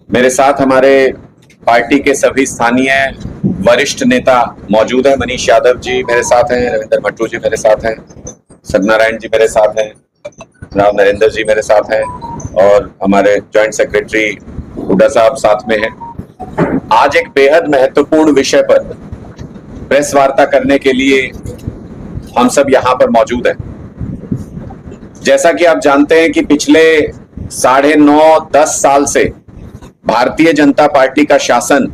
मेरे साथ हमारे पार्टी के सभी स्थानीय वरिष्ठ नेता मौजूद हैं। मनीष यादव जी मेरे साथ हैं, रविंदर भट्टू जी मेरे साथ हैं, सत्यनारायण जी मेरे साथ हैं, राव नरेंद्र जी मेरे साथ हैं और हमारे जॉइंट सेक्रेटरी हुड्डा साहब साथ में हैं। आज एक बेहद महत्वपूर्ण विषय पर प्रेस वार्ता करने के लिए हम सब यहाँ पर मौजूद हैं। जैसा कि आप जानते हैं कि पिछले 9.5-10 साल से भारतीय जनता पार्टी का शासन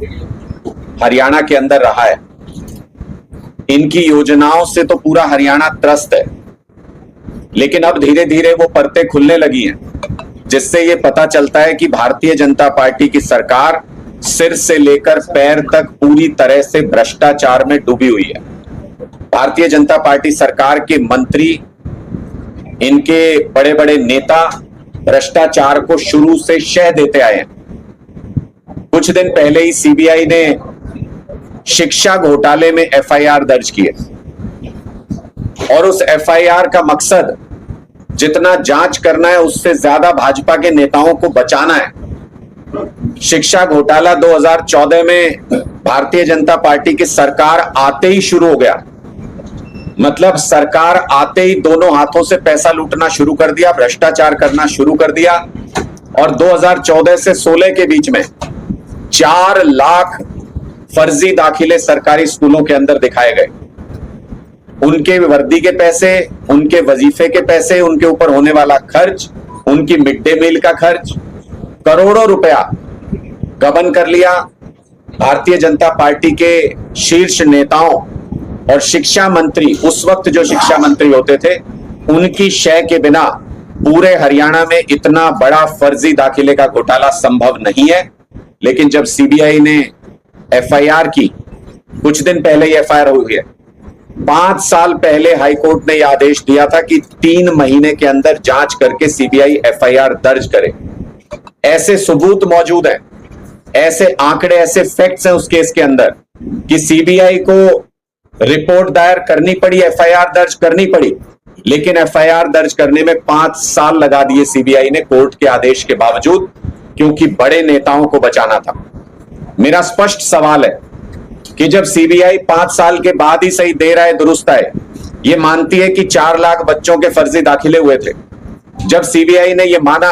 हरियाणा के अंदर रहा है। इनकी योजनाओं से तो पूरा हरियाणा त्रस्त है, लेकिन अब धीरे धीरे वो परतें खुलने लगी हैं, जिससे ये पता चलता है कि भारतीय जनता पार्टी की सरकार सिर से लेकर पैर तक पूरी तरह से भ्रष्टाचार में डूबी हुई है। भारतीय जनता पार्टी सरकार के मंत्री, इनके बड़े बड़े नेता भ्रष्टाचार को शुरू से शह देते आए हैं। कुछ दिन पहले ही सीबीआई ने शिक्षा घोटाले में एफआईआर दर्ज की है और उस एफआईआर का मकसद जितना जांच करना है उससे ज्यादा भाजपा के नेताओं को बचाना है। शिक्षा घोटाला 2014 में भारतीय जनता पार्टी की सरकार आते ही शुरू हो गया। मतलब सरकार आते ही दोनों हाथों से पैसा लूटना शुरू कर दिया, भ्रष्टाचार करना शुरू कर दिया और 2014 से 16 के बीच में 4 लाख फर्जी दाखिले सरकारी स्कूलों के अंदर दिखाए गए। उनके वर्दी के पैसे, उनके वजीफे के पैसे, उनके ऊपर होने वाला खर्च, उनकी मिड डे मील का खर्च, करोड़ों रुपया गबन कर लिया। भारतीय जनता पार्टी के शीर्ष नेताओं और शिक्षा मंत्री, उस वक्त जो शिक्षा मंत्री होते थे, उनकी शय के बिना पूरे हरियाणा में इतना बड़ा फर्जी दाखिले का घोटाला संभव नहीं है। लेकिन जब सीबीआई ने एफआईआर की, कुछ दिन पहले ही एफआईआर हुई है, 5 साल पहले हाईकोर्ट ने यह आदेश दिया था कि 3 महीने के अंदर जांच करके सीबीआई एफआईआर दर्ज करे। ऐसे सबूत मौजूद हैं, ऐसे आंकड़े, ऐसे फैक्ट्स हैं उस केस के अंदर कि सीबीआई को रिपोर्ट दायर करनी पड़ी, एफआईआर दर्ज करनी पड़ी, लेकिन एफआईआर दर्ज करने में 5 साल लगा दिए सीबीआई ने कोर्ट के आदेश के बावजूद, क्योंकि बड़े नेताओं को बचाना था। मेरा स्पष्ट सवाल है कि जब सीबीआई 5 साल के बाद ही सही दे रहा है, दुरुस्त है, ये मानती है कि 4 लाख बच्चों के फर्जी दाखिले हुए थे, जब सीबीआई ने यह माना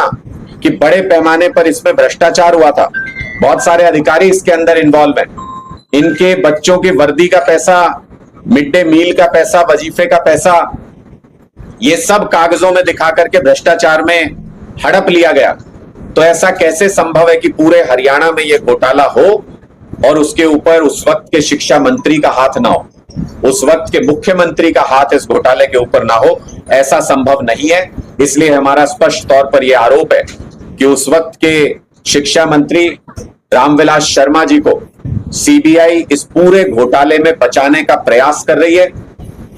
कि बड़े पैमाने पर इसमें भ्रष्टाचार हुआ था, बहुत सारे अधिकारी इसके अंदर इन्वॉल्व हैं, इनके बच्चों की वर्दी का पैसा, मिड डे मील का पैसा, वजीफे का पैसा, ये सब कागजों में दिखा करके भ्रष्टाचार में हड़प लिया गया, तो ऐसा कैसे संभव है कि पूरे हरियाणा में यह घोटाला हो और उसके ऊपर उस वक्त के शिक्षा मंत्री का हाथ ना हो, उस वक्त के मुख्यमंत्री का हाथ इस घोटाले के ऊपर ना हो? ऐसा संभव नहीं है। इसलिए हमारा स्पष्ट तौर पर यह आरोप है कि उस वक्त के शिक्षा मंत्री रामविलास शर्मा जी को सीबीआई इस पूरे घोटाले में बचाने का प्रयास कर रही है।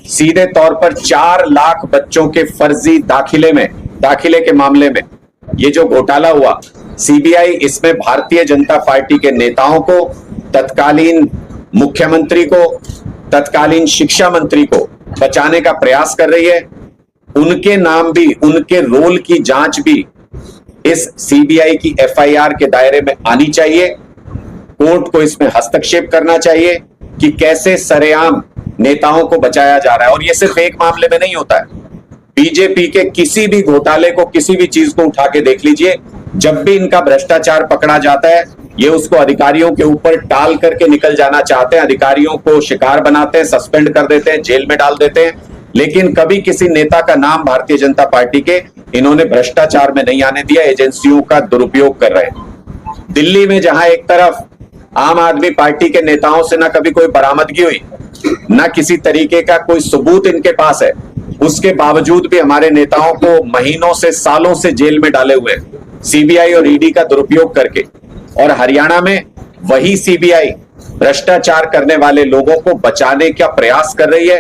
सीधे तौर पर 4 लाख बच्चों के फर्जी दाखिले के मामले में ये जो घोटाला हुआ, सीबीआई इसमें भारतीय जनता पार्टी के नेताओं को, तत्कालीन मुख्यमंत्री को, तत्कालीन शिक्षा मंत्री को बचाने का प्रयास कर रही है। उनके नाम भी, उनके रोल की जांच भी इस सीबीआई की एफआईआर के दायरे में आनी चाहिए। कोर्ट को इसमें हस्तक्षेप करना चाहिए कि कैसे सरेआम नेताओं को बचाया जा रहा है। और यह सिर्फ एक मामले में नहीं होता है, बीजेपी के किसी भी घोटाले को, किसी भी चीज को उठा के देख लीजिए, जब भी इनका भ्रष्टाचार पकड़ा जाता है, ये उसको अधिकारियों के ऊपर टाल करके निकल जाना चाहते हैं, अधिकारियों को शिकार बनाते हैं, सस्पेंड कर देते हैं, जेल में डाल देते हैं, लेकिन कभी किसी नेता का नाम भारतीय जनता पार्टी के इन्होंने भ्रष्टाचार में नहीं आने दिया। एजेंसियों का दुरुपयोग कर रहे हैं। दिल्ली में जहां एक तरफ आम आदमी पार्टी के नेताओं से ना कभी कोई बरामदगी हुई, ना किसी तरीके का कोई सबूत इनके पास है, उसके बावजूद भी हमारे नेताओं को महीनों से, सालों से जेल में डाले हुए सीबीआई और ईडी का दुरुपयोग करके। और हरियाणा में वही सीबीआई भ्रष्टाचार करने वाले लोगों को बचाने का प्रयास कर रही है।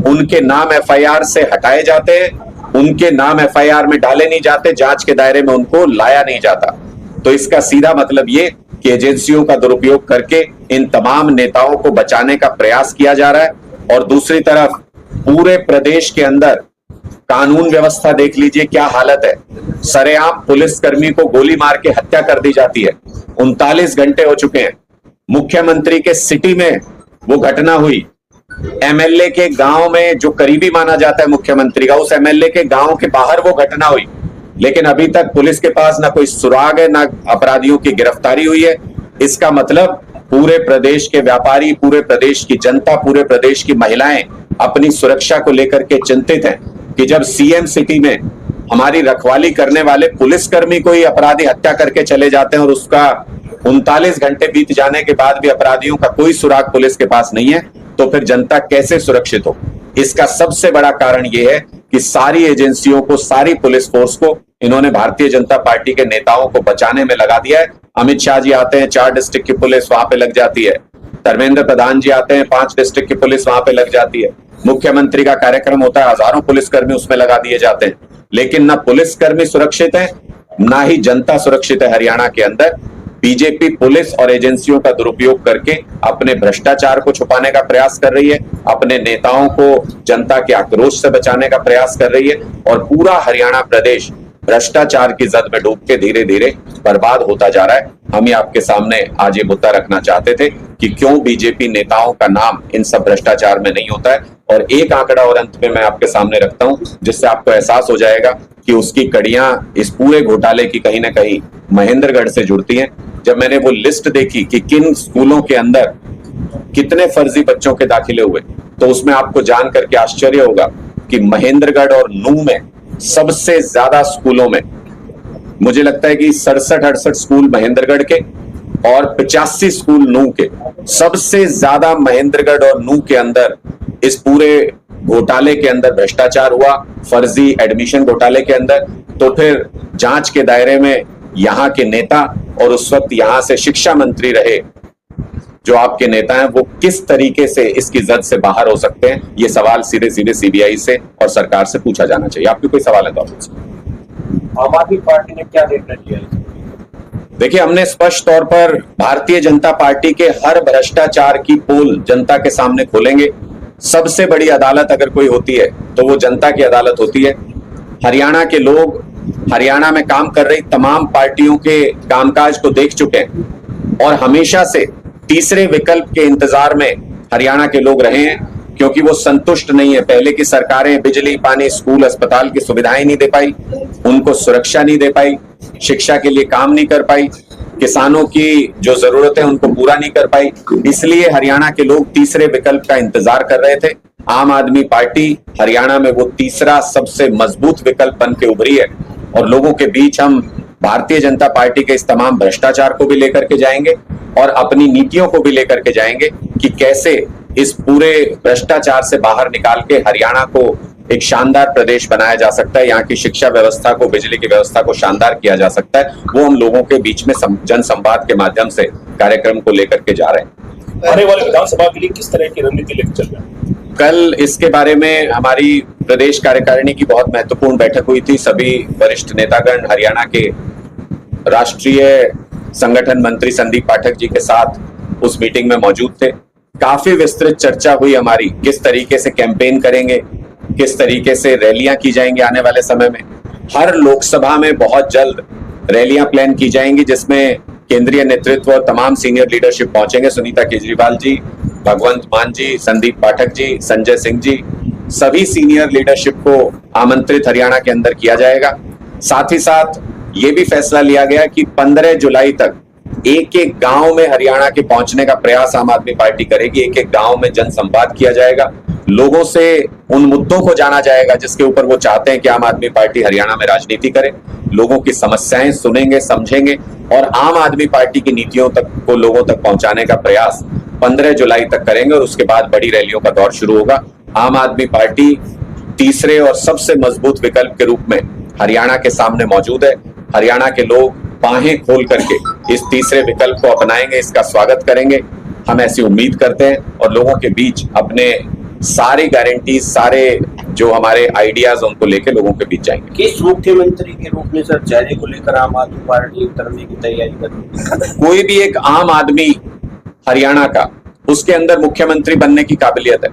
उनके नाम एफआईआर से हटाए जाते हैं, उनके नाम एफआईआर में डाले नहीं जाते, जांच के दायरे में उनको लाया नहीं जाता। तो इसका सीधा मतलब ये कि एजेंसियों का दुरुपयोग करके इन तमाम नेताओं को बचाने का प्रयास किया जा रहा है। और दूसरी तरफ पूरे प्रदेश के अंदर कानून व्यवस्था देख लीजिए क्या हालत है। सरेआम पुलिसकर्मी को गोली मार के हत्या कर दी जाती है। 39 घंटे हो चुके हैं। मुख्यमंत्री के सिटी में वो घटना हुई। एमएलए के गांव में जो करीबी माना जाता है मुख्यमंत्री का, उस एमएलए के गांव के बाहर वो घटना हुई। लेकिन अभी तक पुलिस के पास ना कोई सुराग है, ना अपराधियों की गिरफ्तारी हुई है। इसका मतलब पूरे प्रदेश के व्यापारी, पूरे प्रदेश की जनता, पूरे प्रदेश की महिलाएं अपनी सुरक्षा को लेकर के चिंतित हैं कि जब सीएम सिटी में हमारी रखवाली करने वाले पुलिसकर्मी को ही अपराधी हत्या करके चले जाते हैं और उसका 39 घंटे बीत जाने के बाद भी अपराधियों का कोई सुराग पुलिस के पास नहीं है, तो फिर जनता कैसे सुरक्षित हो। इसका सबसे बड़ा कारण यह है कि सारी एजेंसियों को, सारी पुलिस फोर्स को इन्होंने भारतीय जनता पार्टी के नेताओं को बचाने में लगा दिया है। अमित शाह जी आते हैं, 4 डिस्ट्रिक्ट की पुलिस वहां पे लग जाती है। धर्मेंद्र प्रधान जी आते हैं, 5 डिस्ट्रिक्ट की पुलिस वहां पे लग जाती है। मुख्यमंत्री का कार्यक्रम होता है, हजारों पुलिसकर्मी उसमें लगा दिए जाते हैं। लेकिन ना पुलिसकर्मी सुरक्षित है, ना ही जनता सुरक्षित है। हरियाणा के अंदर बीजेपी पुलिस और एजेंसियों का दुरुपयोग करके अपने भ्रष्टाचार को छुपाने का प्रयास कर रही है, अपने नेताओं को जनता के आक्रोश से बचाने का प्रयास कर रही है, और पूरा हरियाणा प्रदेश भ्रष्टाचार की जद में डूब के धीरे धीरे बर्बाद होता जा रहा है। हम ही आपके सामने आज ये मुद्दा रखना चाहते थे कि क्यों बीजेपी नेताओं का नाम इन सब भ्रष्टाचार में नहीं होता है। और एक आंकड़ा और अंत में मैं आपके सामने रखता हूं, जिससे आपको एहसास हो जाएगा कि उसकी कड़ियां इस पूरे घोटाले की कहीं ना कहीं महेंद्रगढ़ से जुड़ती हैं। जब मैंने वो लिस्ट देखी कि किन स्कूलों के अंदर कितने फर्जी बच्चों के दाखिले हुए, तो उसमें आपको जान करके आश्चर्य होगा कि महेंद्रगढ़ और नूह में सबसे ज्यादा स्कूलों में, मुझे लगता है कि 67-68 स्कूल महेंद्रगढ़ के और 85 स्कूल नूह के, सबसे ज्यादा महेंद्रगढ़ और नूह के अंदर इस पूरे घोटाले के अंदर भ्रष्टाचार हुआ, फर्जी एडमिशन घोटाले के अंदर। तो फिर जांच के दायरे में यहाँ के नेता और उस वक्त यहाँ से शिक्षा मंत्री रहे जो आपके नेता हैं, वो किस तरीके से इसकी जद से बाहर हो सकते हैं, ये सवाल सीधे सीधे सीबीआई से और सरकार से पूछा जाना चाहिए। आपके कोई सवाल है तो आम आदमी पार्टी ने क्या निर्णय लिया? देखिए, हमने स्पष्ट तौर पर भारतीय जनता पार्टी के हर भ्रष्टाचार की पोल जनता के सामने खोलेंगे। सबसे बड़ी अदालत अगर कोई होती है तो वो जनता की अदालत होती है। हरियाणा के लोग हरियाणा में काम कर रही तमाम पार्टियों के कामकाज को देख चुके हैं और हमेशा से तीसरे विकल्प के इंतजार में हरियाणा के लोग रहे हैं, क्योंकि वो संतुष्ट नहीं है। पहले की सरकारें बिजली, पानी, स्कूल, अस्पताल की सुविधाएं नहीं दे पाई, उनको सुरक्षा नहीं दे पाई, शिक्षा के लिए काम नहीं कर पाई, किसानों की जो जरूरतें उनको पूरा नहीं कर पाई। इसलिए हरियाणा के लोग तीसरे विकल्प का इंतजार कर रहे थे। आम आदमी पार्टी हरियाणा में वो तीसरा सबसे मजबूत विकल्प बन के उभरी है और लोगों के बीच हम भारतीय जनता पार्टी के इस तमाम भ्रष्टाचार को भी लेकर के जाएंगे और अपनी नीतियों को भी लेकर के जाएंगे कि कैसे इस पूरे भ्रष्टाचार से बाहर निकाल के हरियाणा को एक शानदार प्रदेश बनाया जा सकता है। यहाँ की शिक्षा व्यवस्था को, बिजली की व्यवस्था को शानदार किया जा सकता है। वो हम लोगों के बीच में जन संवाद के माध्यम से कार्यक्रम को लेकर के जा रहे हैं। आने वाले विधानसभा के लिए किस तरह की रणनीति लेकर चल रहे हैं? कल इसके बारे में हमारी प्रदेश कार्यकारिणी की बहुत महत्वपूर्ण बैठक हुई थी। सभी वरिष्ठ नेतागण हरियाणा के राष्ट्रीय संगठन मंत्री संदीप पाठक जी के साथ उस मीटिंग में मौजूद थे। काफी विस्तृत चर्चा हुई हमारी, किस तरीके से कैंपेन करेंगे, किस तरीके से रैलियां की जाएंगी आने वाले समय में। हर लोकसभा में बहुत जल्द रैलियां प्लान की जाएंगी जिसमें केंद्रीय नेतृत्व और तमाम सीनियर लीडरशिप पहुंचेंगे। सुनीता केजरीवाल जी, भगवंत मान जी, संदीप पाठक जी, संजय सिंह जी, सभी सीनियर लीडरशिप को आमंत्रित हरियाणा के अंदर किया जाएगा। साथ ही साथ ये भी फैसला लिया गया कि 15 जुलाई तक एक एक गांव में हरियाणा के पहुंचने का प्रयास आम आदमी पार्टी करेगी। एक एक गांव में जनसंवाद किया जाएगा, लोगों से उन मुद्दों को जाना जाएगा जिसके ऊपर वो चाहते हैं कि आम आदमी पार्टी हरियाणा में राजनीति करे। लोगों की समस्याएं सुनेंगे, समझेंगे और आम आदमी पार्टी की नीतियों तक को लोगों तक पहुंचाने का प्रयास 15 जुलाई तक करेंगे और उसके बाद बड़ी रैलियों का दौर शुरू होगा। आम आदमी पार्टी तीसरे और सबसे मजबूत विकल्प के रूप में हरियाणा के सामने मौजूद है। हरियाणा के लोग बाहें खोल करके इस तीसरे विकल्प को अपनाएंगे, इसका स्वागत करेंगे। हम ऐसी उम्मीद करते हैं और लोगों के बीच अपने सारी गारंटी, सारे जो हमारे आइडियाज उनको लेके लोगों के बीच जाएंगे। किस मुख्यमंत्री के रूप में सर चेहरे को लेकर आम आदमी पार्टी उतरने की तैयारी कर रही है? कोई भी एक आम आदमी हरियाणा का, उसके अंदर मुख्यमंत्री बनने की काबिलियत है।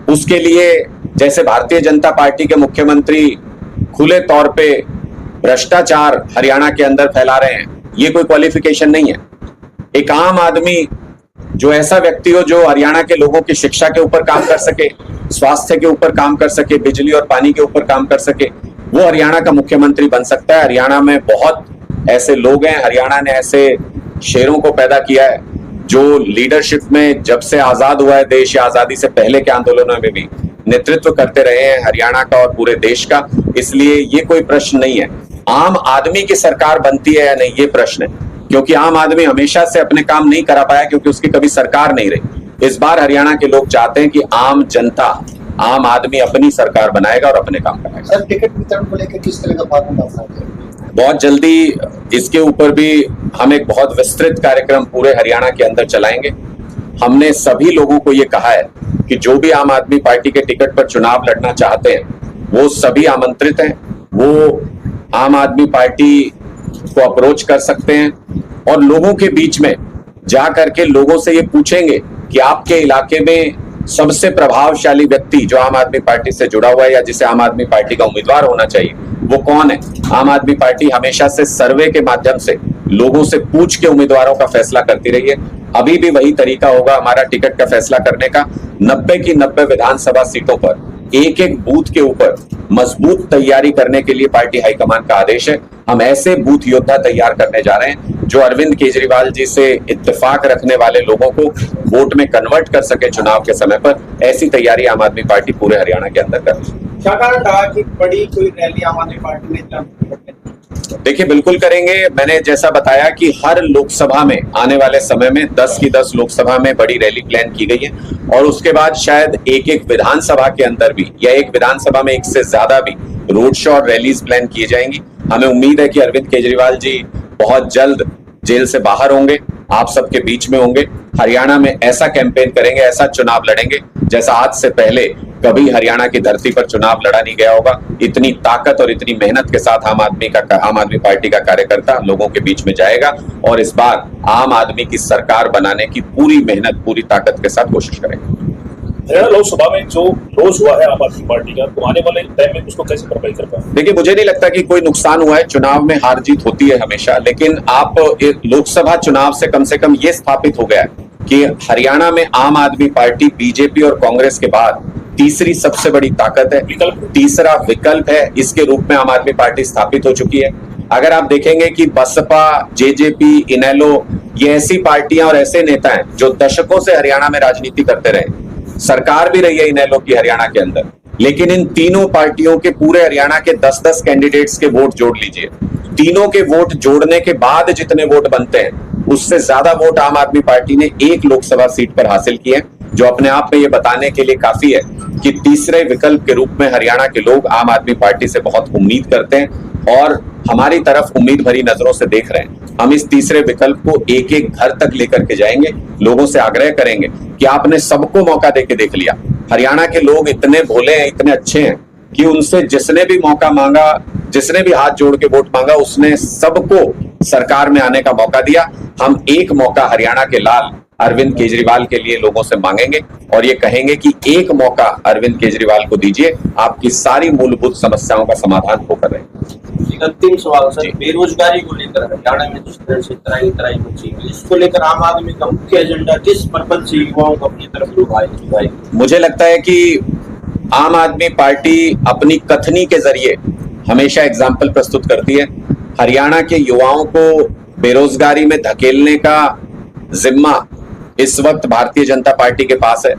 उसके लिए जैसे भारतीय जनता पार्टी के मुख्यमंत्री खुले तौर पे भ्रष्टाचार हरियाणा के अंदर फैला रहे हैं, ये कोई क्वालिफिकेशन नहीं है। एक आम आदमी जो ऐसा व्यक्ति हो जो हरियाणा के लोगों की शिक्षा के ऊपर काम कर सके, स्वास्थ्य के ऊपर काम कर सके, बिजली और पानी के ऊपर काम कर सके, वो हरियाणा का मुख्यमंत्री बन सकता है। हरियाणा में बहुत ऐसे लोग हैं, हरियाणा ने ऐसे शेरों को पैदा किया है जो लीडरशिप में जब से आजाद हुआ है देश या आजादी से पहले के आंदोलनों में भी नेतृत्व करते रहे हैं हरियाणा का और पूरे देश का। इसलिए ये कोई प्रश्न नहीं है। आम आदमी की सरकार बनती है या नहीं, ये प्रश्न है, क्योंकि आम आदमी हमेशा से अपने काम नहीं करा पाया क्योंकि उसकी कभी सरकार नहीं रही। इस बार हरियाणा के लोग चाहते हैं कि आम जनता, आम आदमी अपनी सरकार बनाएगा और अपने काम कराएगा। सर, टिकट वितरण को लेकर किस तरह का फॉर्मूला अपनाते हैं? बहुत जल्दी इसके ऊपर भी हम एक बहुत विस्तृत कार्यक्रम पूरे हरियाणा के अंदर चलाएंगे। हमने सभी लोगों को ये कहा है कि जो भी आम आदमी पार्टी के टिकट पर चुनाव लड़ना चाहते हैं वो सभी आमंत्रित हैं, वो आम आदमी पार्टी को अप्रोच कर सकते हैं और लोगों के बीच में जा करके लोगों से ये पूछेंगे कि आपके इलाके में सबसे प्रभावशाली व्यक्ति जो आम आदमी पार्टी से जुड़ा हुआ है या जिसे आम आदमी पार्टी का उम्मीदवार होना चाहिए वो कौन है। आम आदमी पार्टी हमेशा से सर्वे के माध्यम से लोगों से पूछ के उम्मीदवारों का फैसला करती रही है। अभी भी वही तरीका होगा हमारा टिकट का फैसला करने का। 90 की 90 विधानसभा सीटों पर एक एक बूथ के ऊपर मजबूत तैयारी करने के लिए पार्टी हाईकमान का आदेश है। हम ऐसे बूथ योद्धा तैयार करने जा रहे हैं जो अरविंद केजरीवाल जी से इत्तेफाक रखने वाले लोगों को वोट में कन्वर्ट कर सके चुनाव के समय पर। ऐसी तैयारी आम आदमी पार्टी पूरे हरियाणा के अंदर कर रही है। क्या कारण रहा कि बड़ी कोई रैली आम आदमी पार्टी ने? देखिए, बिल्कुल करेंगे। मैंने जैसा बताया कि हर लोकसभा में आने वाले समय में 10 की 10 लोकसभा में बड़ी रैली प्लान की गई है और उसके बाद शायद एक एक विधानसभा के अंदर भी या एक विधानसभा में एक से ज्यादा भी रोड शो और रैलीज प्लान की जाएंगी। हमें उम्मीद है कि अरविंद केजरीवाल जी बहुत जल्द जेल से बाहर होंगे, आप सबके बीच में होंगे। हरियाणा में ऐसा कैंपेन करेंगे, ऐसा चुनाव लड़ेंगे जैसा आज से पहले कभी हरियाणा की धरती पर चुनाव लड़ा नहीं गया होगा। इतनी ताकत और इतनी मेहनत के साथ आम आदमी पार्टी का कार्यकर्ता लोगों के बीच में जाएगा और इस बार आम आदमी की सरकार बनाने की पूरी मेहनत, पूरी ताकत के साथ कोशिश करेंगे। हरियाणा लोकसभा में जो लॉस हुआ है आम आदमी पार्टी का, तो आने वाले टाइम में उसको कैसे भरपाई कर पाएंगे? देखिए, मुझे नहीं लगता कि कोई नुकसान हुआ है। चुनाव में हार जीत होती है हमेशा, लेकिन आप लोकसभा चुनाव से कम ये स्थापित हो गया है कि हरियाणा में आम आदमी पार्टी बीजेपी और कांग्रेस के बाद तीसरी सबसे बड़ी ताकत है, तीसरा विकल्प है। इसके रूप में आम आदमी पार्टी स्थापित हो चुकी है। अगर आप देखेंगे कि बसपा, जेजेपी, इनेलो, ये ऐसी पार्टियां और ऐसे नेता हैं जो दशकों से हरियाणा में राजनीति करते रहे। सरकार भी रही है इनेलो की हरियाणा के अंदर, लेकिन इन तीनों पार्टियों के पूरे हरियाणा के 10-10 कैंडिडेट्स के वोट जोड़ लीजिए। तीनों के वोट जोड़ने के बाद जितने वोट बनते हैं उससे ज्यादा वोट आम आदमी पार्टी ने एक लोकसभा सीट पर हासिल किए, जो अपने आप में ये बताने के लिए काफी है कि तीसरे विकल्प के रूप में हरियाणा के लोग आम आदमी पार्टी से बहुत उम्मीद करते हैं और हमारी तरफ उम्मीद भरी नजरों से देख रहे हैं। हम इस तीसरे विकल्प को एक एक घर तक लेकर के जाएंगे, लोगों से आग्रह करेंगे कि आपने सबको मौका देके देख लिया। हरियाणा के लोग इतने भोले हैं, इतने अच्छे हैं कि उनसे जिसने भी मौका मांगा, जिसने भी हाथ जोड़ के वोट मांगा, उसने सबको सरकार में आने का मौका दिया। हम एक मौका हरियाणा के लाल अरविंद केजरीवाल के लिए लोगों से मांगेंगे और ये कहेंगे कि एक मौका अरविंद केजरीवाल को दीजिए, आपकी सारी मूलभूत समस्याओं का समाधान होकर रहे। एक अंतिम सवाल सर, बेरोजगारी को लेकर हरियाणा में जिस तरह से तराई मची है, इसको लेकर आम आदमी का मुख्य एजेंडा किस पर्पज से युवाओं को अपनी तरफ लुभाए? मुझे लगता है कि आम आदमी पार्टी अपनी कथनी के जरिए हमेशा एग्जाम्पल प्रस्तुत करती है। हरियाणा के युवाओं को बेरोजगारी में धकेलने का जिम्मा इस वक्त भारतीय जनता पार्टी के पास है।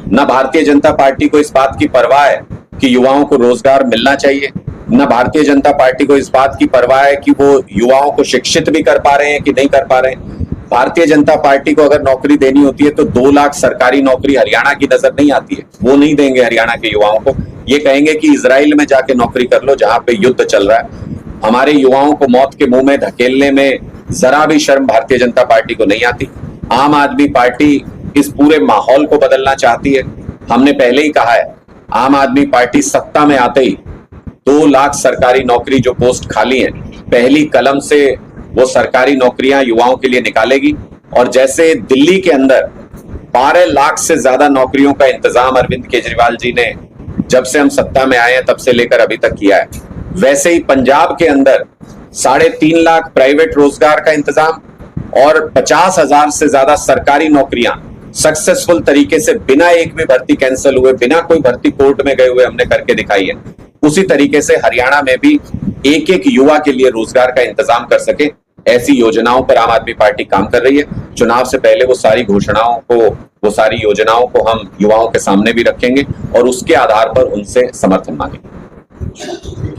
न भारतीय जनता पार्टी को इस बात की परवाह है कि युवाओं को रोजगार मिलना चाहिए, न भारतीय जनता पार्टी को इस बात की परवाह है कि वो युवाओं को शिक्षित भी कर पा रहे हैं कि नहीं कर पा रहे हैं। भारतीय जनता पार्टी को अगर नौकरी देनी होती है तो 2 लाख सरकारी नौकरी हरियाणा की नजर नहीं आती है, वो नहीं देंगे हरियाणा के युवाओं को। ये कहेंगे कि इजराइल में जाके नौकरी कर लो जहां पे युद्ध चल रहा है। हमारे युवाओं को मौत के मुंह में धकेलने में जरा भी शर्म भारतीय जनता पार्टी को नहीं आती। आम आदमी पार्टी इस पूरे माहौल को बदलना चाहती है। हमने पहले ही कहा है, आम आदमी पार्टी सत्ता में आते ही 2 लाख सरकारी नौकरी जो पोस्ट खाली हैं, पहली कलम से वो सरकारी नौकरियां युवाओं के लिए निकालेगी। और जैसे दिल्ली के अंदर 12 लाख से ज्यादा नौकरियों का इंतजाम अरविंद केजरीवाल जी ने जब से हम सत्ता में आए हैं तब से लेकर अभी तक किया है। वैसे ही पंजाब के अंदर 3.5 लाख प्राइवेट रोजगार का इंतजाम और 50,000 से ज्यादा सरकारी नौकरियां सक्सेसफुल तरीके से बिना एक भी भर्ती कैंसिल हुए, बिना कोई भर्ती कोर्ट में गए हुए हमने करके दिखाई है। उसी तरीके से हरियाणा में भी एक एक युवा के लिए रोजगार का इंतजाम कर सके, ऐसी योजनाओं पर आम आदमी पार्टी काम कर रही है। चुनाव से पहले वो सारी घोषणाओं को, वो सारी योजनाओं को हम युवाओं के सामने भी रखेंगे और उसके आधार पर उनसे समर्थन मांगेंगे।